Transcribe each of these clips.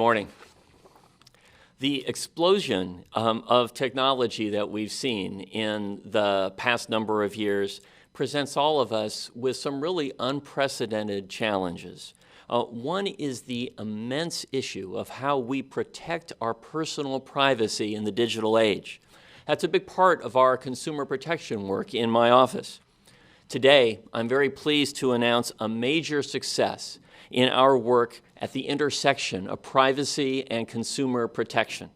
morning. The explosion of technology that we've seen in the past number of years presents all of us with some really unprecedented challenges. One is the immense issue of how we protect our personal privacy in the digital age. That's a big part of our consumer protection work in my office. Today, I'm very pleased to announce a major success in our work at the intersection of privacy and consumer protection.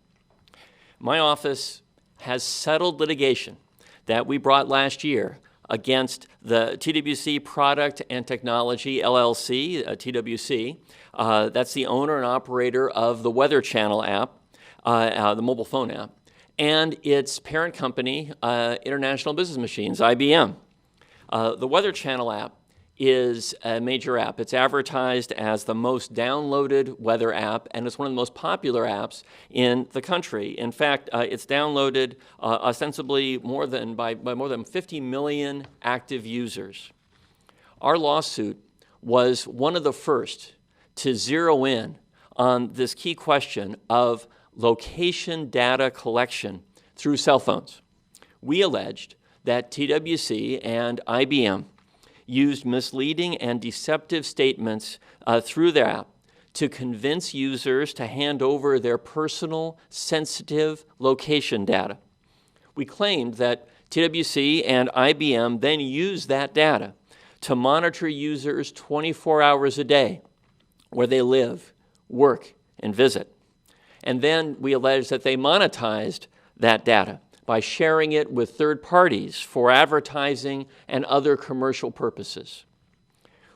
My office has settled litigation that we brought last year against the TWC Product and Technology LLC, TWC. That's the owner and operator of the Weather Channel app, the mobile phone app, and its parent company, International Business Machines, IBM. The Weather Channel app is a major app. It's advertised as the most downloaded weather app, and it's one of the most popular apps in the country. In fact, it's downloaded ostensibly by more than 50 million active users. Our lawsuit was one of the first to zero in on this key question of location data collection through cell phones. We alleged that TWC and IBM used misleading and deceptive statements through their app to convince users to hand over their personal, sensitive location data. We claimed that TWC and IBM then used that data to monitor users 24 hours a day, where they live, work, and visit. And then we alleged that they monetized that data by sharing it with third parties for advertising and other commercial purposes.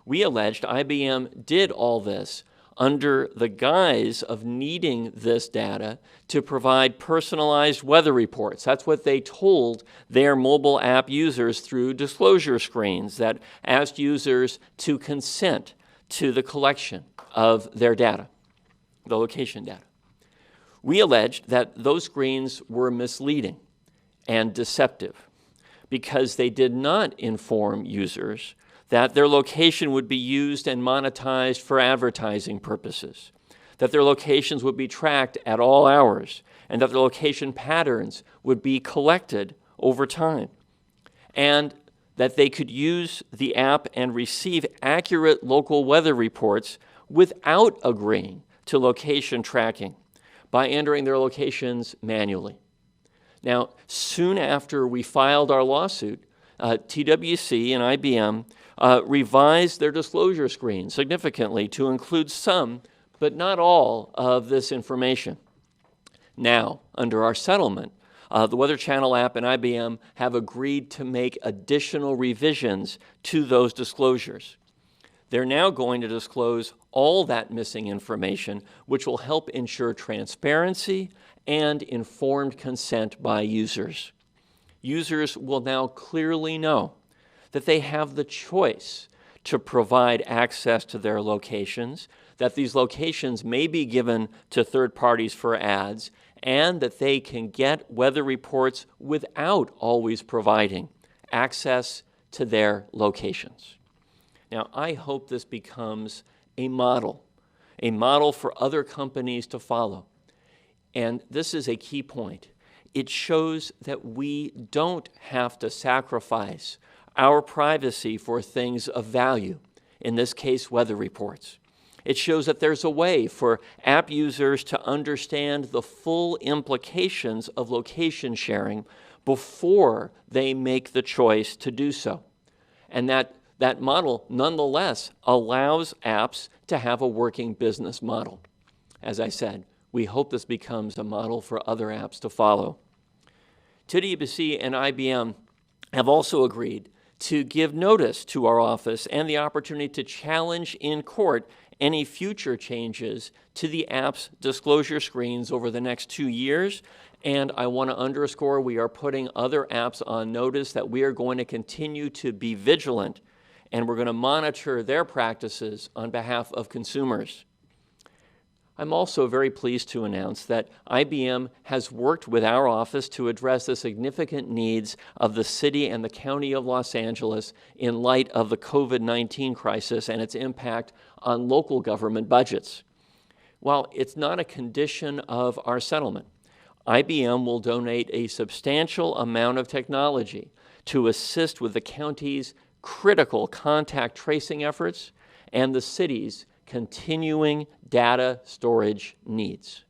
We alleged IBM did all this under the guise of needing this data to provide personalized weather reports. That's what they told their mobile app users through disclosure screens that asked users to consent to the collection of their data, the location data. We alleged that those screens were misleading and deceptive because they did not inform users that their location would be used and monetized for advertising purposes, that their locations would be tracked at all hours, and that their location patterns would be collected over time, and that they could use the app and receive accurate local weather reports without agreeing to location tracking by entering their locations manually. Now, soon after we filed our lawsuit, TWC and IBM revised their disclosure screen significantly to include some, but not all, of this information. Now, under our settlement, the Weather Channel app and IBM have agreed to make additional revisions to those disclosures. They're now going to disclose all that missing information, which will help ensure transparency and informed consent by users. Users will now clearly know that they have the choice to provide access to their locations, that these locations may be given to third parties for ads, and that they can get weather reports without always providing access to their locations. Now, I hope this becomes a model for other companies to follow. And this is a key point. It shows that we don't have to sacrifice our privacy for things of value, in this case, weather reports. It shows that there's a way for app users to understand the full implications of location sharing before they make the choice to do so. And that model, nonetheless, allows apps to have a working business model. As I said, we hope this becomes a model for other apps to follow. TWC and IBM have also agreed to give notice to our office and the opportunity to challenge in court any future changes to the app's disclosure screens over the next 2 years. And I want to underscore, we are putting other apps on notice that we are going to continue to be vigilant, and we're going to monitor their practices on behalf of consumers. I'm also very pleased to announce that IBM has worked with our office to address the significant needs of the city and the county of Los Angeles in light of the COVID-19 crisis and its impact on local government budgets. while it's not a condition of our settlement, IBM will donate a substantial amount of technology to assist with the county's critical contact tracing efforts and the city's continuing data storage needs.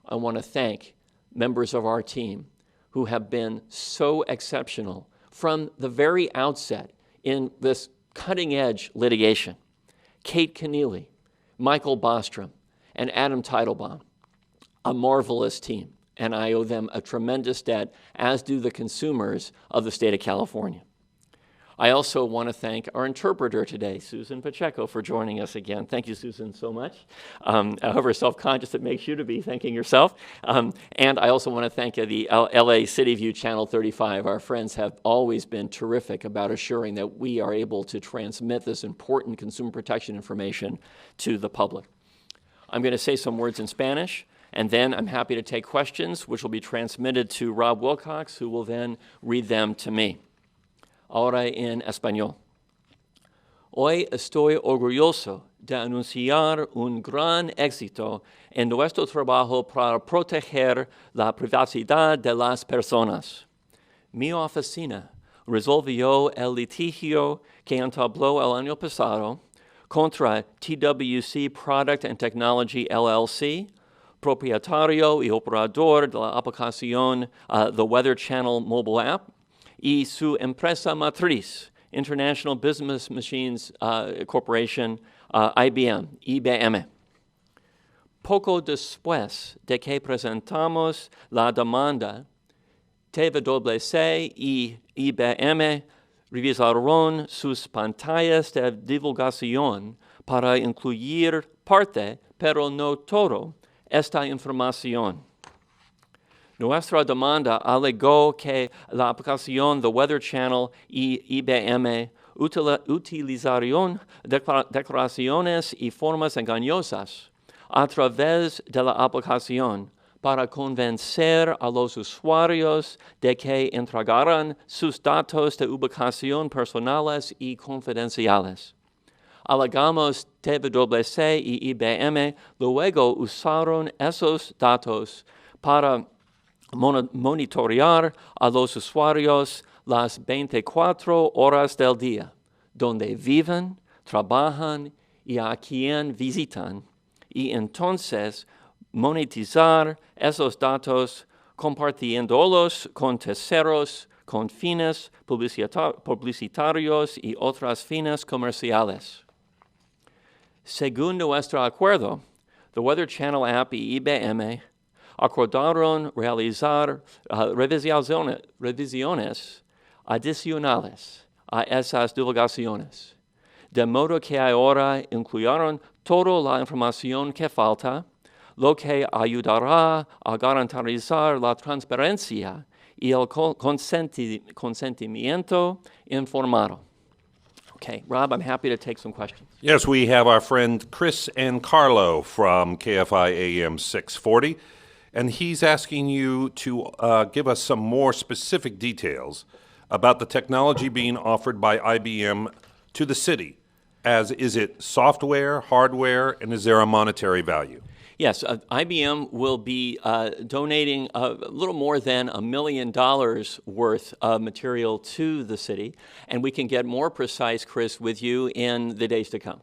I want to thank members of our team who have been so exceptional from the very outset in this cutting-edge litigation. Kate Keneally, Michael Bostrom, and Adam Teitelbaum, a marvelous team, and I owe them a tremendous debt, as do the consumers of the state of California. I also want to thank our interpreter today, Susan Pacheco, for joining us again. Thank you, Susan, so much. However self-conscious it makes you to be thanking yourself. And I also want to thank the LA City View Channel 35. Our friends have always been terrific about assuring that we are able to transmit this important consumer protection information to the public. I'm going to say some words in Spanish, and then I'm happy to take questions, which will be transmitted to Rob Wilcox, who will then read them to me. Ahora en español. Hoy estoy orgulloso de anunciar un gran éxito en nuestro trabajo para proteger la privacidad de las personas. Mi oficina resolvió el litigio que entabló el año pasado contra TWC Product and Technology LLC, propietario y operador de la aplicación The Weather Channel mobile app, y su empresa matriz, International Business Machines Corporation, IBM. Poco después de que presentamos la demanda, TWC y IBM revisaron sus pantallas de divulgación para incluir parte, pero no todo, esta información. Nuestra demanda alegó que la aplicación The Weather Channel y IBM utilizaron declaraciones y formas engañosas a través de la aplicación para convencer a los usuarios de que entregaran sus datos de ubicación personales y confidenciales. Alegamos TWC y IBM luego usaron esos datos para monitorear a los usuarios las 24 horas del día, donde viven, trabajan y a quien visitan, y entonces monetizar esos datos compartiéndolos con terceros con fines publicitarios y otras fines comerciales. Según nuestro acuerdo, The Weather Channel App y IBM acordaron realizar revisiones adicionales a esas divulgaciones, de modo que ahora incluyeron toda la información que falta, lo que ayudará a garantizar la transparencia y el consentimiento informado. Okay, Rob, I'm happy to take some questions. Yes, we have our friend Chris and Carlo from KFI AM 640. And he's asking you to give us some more specific details about the technology being offered by IBM to the city. As is it software, hardware, and is there a monetary value? Yes, IBM will be donating a little more than $1 million worth of material to the city, and we can get more precise, Chris, with you in the days to come.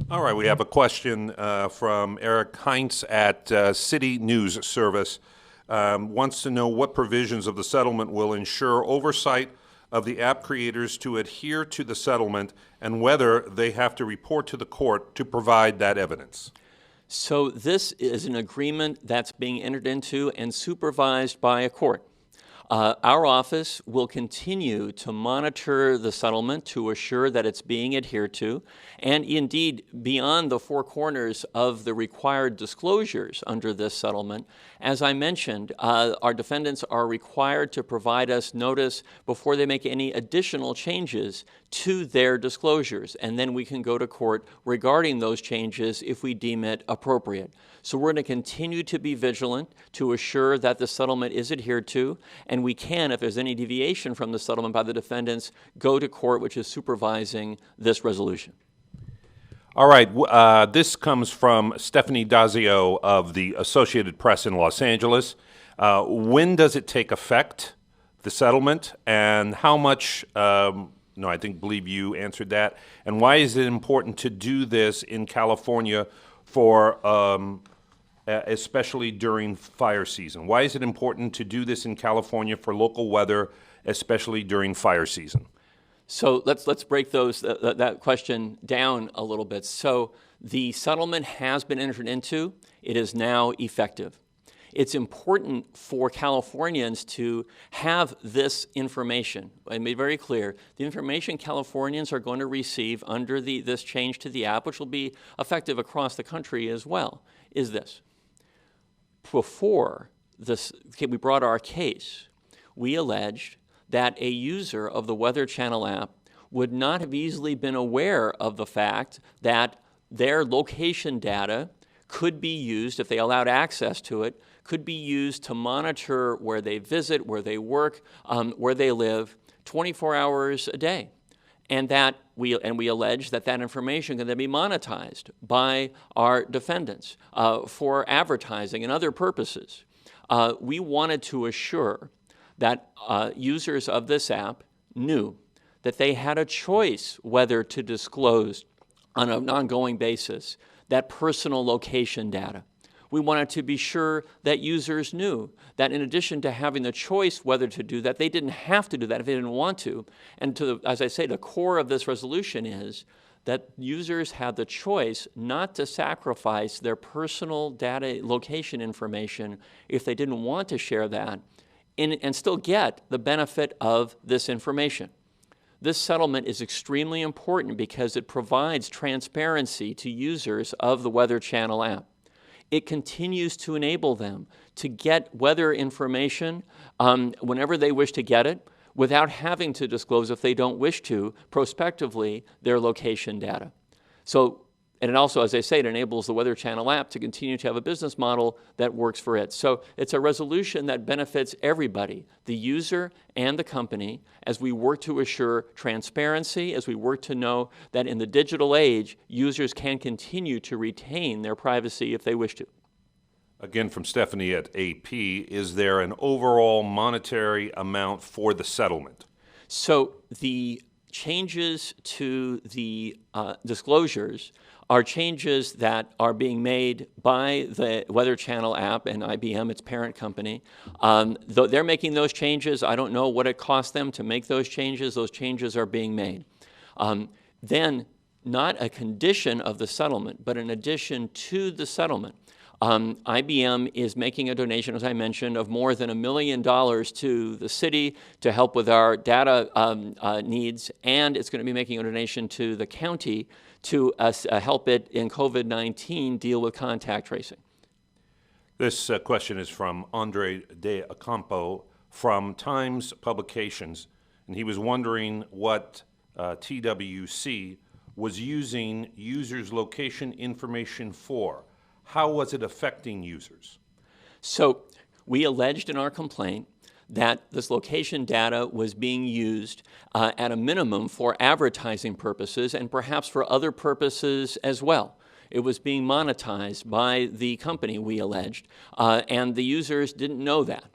All right, we have a question from Eric Heinz at City News Service. Wants to know what provisions of the settlement will ensure oversight of the app creators to adhere to the settlement and whether they have to report to the court to provide that evidence. So this is an agreement that's being entered into and supervised by a court. Our office will continue to monitor the settlement to assure that it's being adhered to, and indeed, beyond the four corners of the required disclosures under this settlement, as I mentioned, our defendants are required to provide us notice before they make any additional changes to their disclosures, and then we can go to court regarding those changes if we deem it appropriate. So we're going to continue to be vigilant to assure that the settlement is adhered to, and we can, if there's any deviation from the settlement by the defendants, go to court, which is supervising this resolution. All right. This comes from Stephanie Dazio of the Associated Press in Los Angeles. When does it take effect, the settlement, and how much? No, I believe you answered that. And why is it important to do this in California for, especially during fire season? Why is it important to do this in California for local weather, especially during fire season? So let's break that question down a little bit. So the settlement has been entered into. It is now effective. It's important for Californians to have this information. I made very clear, the information Californians are going to receive under this change to the app, which will be effective across the country as well, is this. Before we brought our case, we alleged that a user of the Weather Channel app would not have easily been aware of the fact that their location data could be used, if they allowed access to it, could be used to monitor where they visit, where they work, where they live, 24 hours a day. And we allege that information can then be monetized by our defendants for advertising and other purposes. We wanted to assure that users of this app knew that they had a choice whether to disclose on an ongoing basis that personal location data. We wanted to be sure that users knew that in addition to having the choice whether to do that, they didn't have to do that if they didn't want to. And as I say, the core of this resolution is that users had the choice not to sacrifice their personal data location information if they didn't want to share that and still get the benefit of this information. This settlement is extremely important because it provides transparency to users of the Weather Channel app. It continues to enable them to get weather information whenever they wish to get it without having to disclose, if they don't wish to, prospectively their location data. And it also, as I say, it enables the Weather Channel app to continue to have a business model that works for it. So it's a resolution that benefits everybody, the user and the company, as we work to assure transparency, as we work to know that in the digital age, users can continue to retain their privacy if they wish to. Again, from Stephanie at AP, is there an overall monetary amount for the settlement? So the changes to the disclosures are changes that are being made by the Weather Channel app and IBM, its parent company. Though they're making those changes, I don't know what it cost them to make those changes. Those changes are being made. Then, not a condition of the settlement, but in addition to the settlement, IBM is making a donation, as I mentioned, of more than $1 million to the city to help with our data needs, and it's going to be making a donation to the county to help it in COVID-19 deal with contact tracing. This question is from Andre De Ocampo from Times Publications, and he was wondering what TWC was using users' location information for. How was it affecting users? So we alleged in our complaint that this location data was being used at a minimum for advertising purposes and perhaps for other purposes as well. It was being monetized by the company, we alleged, and the users didn't know that.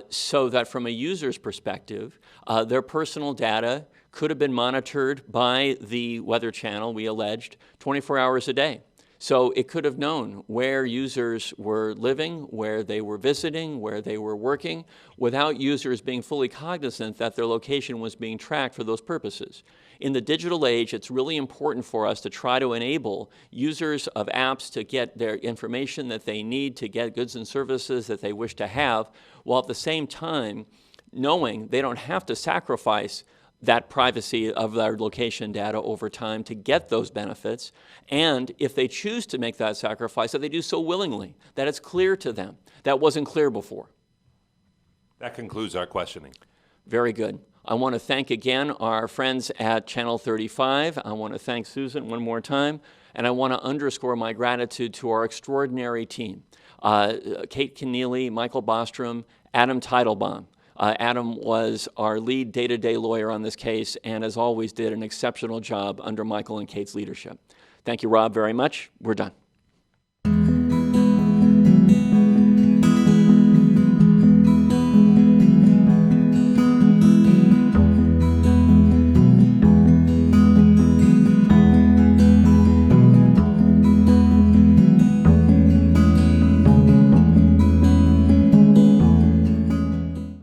So that from a user's perspective, their personal data could have been monitored by the Weather Channel, we alleged, 24 hours a day. So it could have known where users were living, where they were visiting, where they were working, without users being fully cognizant that their location was being tracked for those purposes. In the digital age, it's really important for us to try to enable users of apps to get their information that they need to get goods and services that they wish to have, while at the same time knowing they don't have to sacrifice that privacy of their location data over time to get those benefits, and if they choose to make that sacrifice, that they do so willingly, that it's clear to them. That wasn't clear before. That concludes our questioning. Very good. I want to thank again our friends at Channel 35. I want to thank Susan one more time, and I want to underscore my gratitude to our extraordinary team, Kate Keneally, Michael Bostrom, Adam Teitelbaum. Adam was our lead day-to-day lawyer on this case and, as always, did an exceptional job under Michael and Kate's leadership. Thank you, Rob, very much. We're done.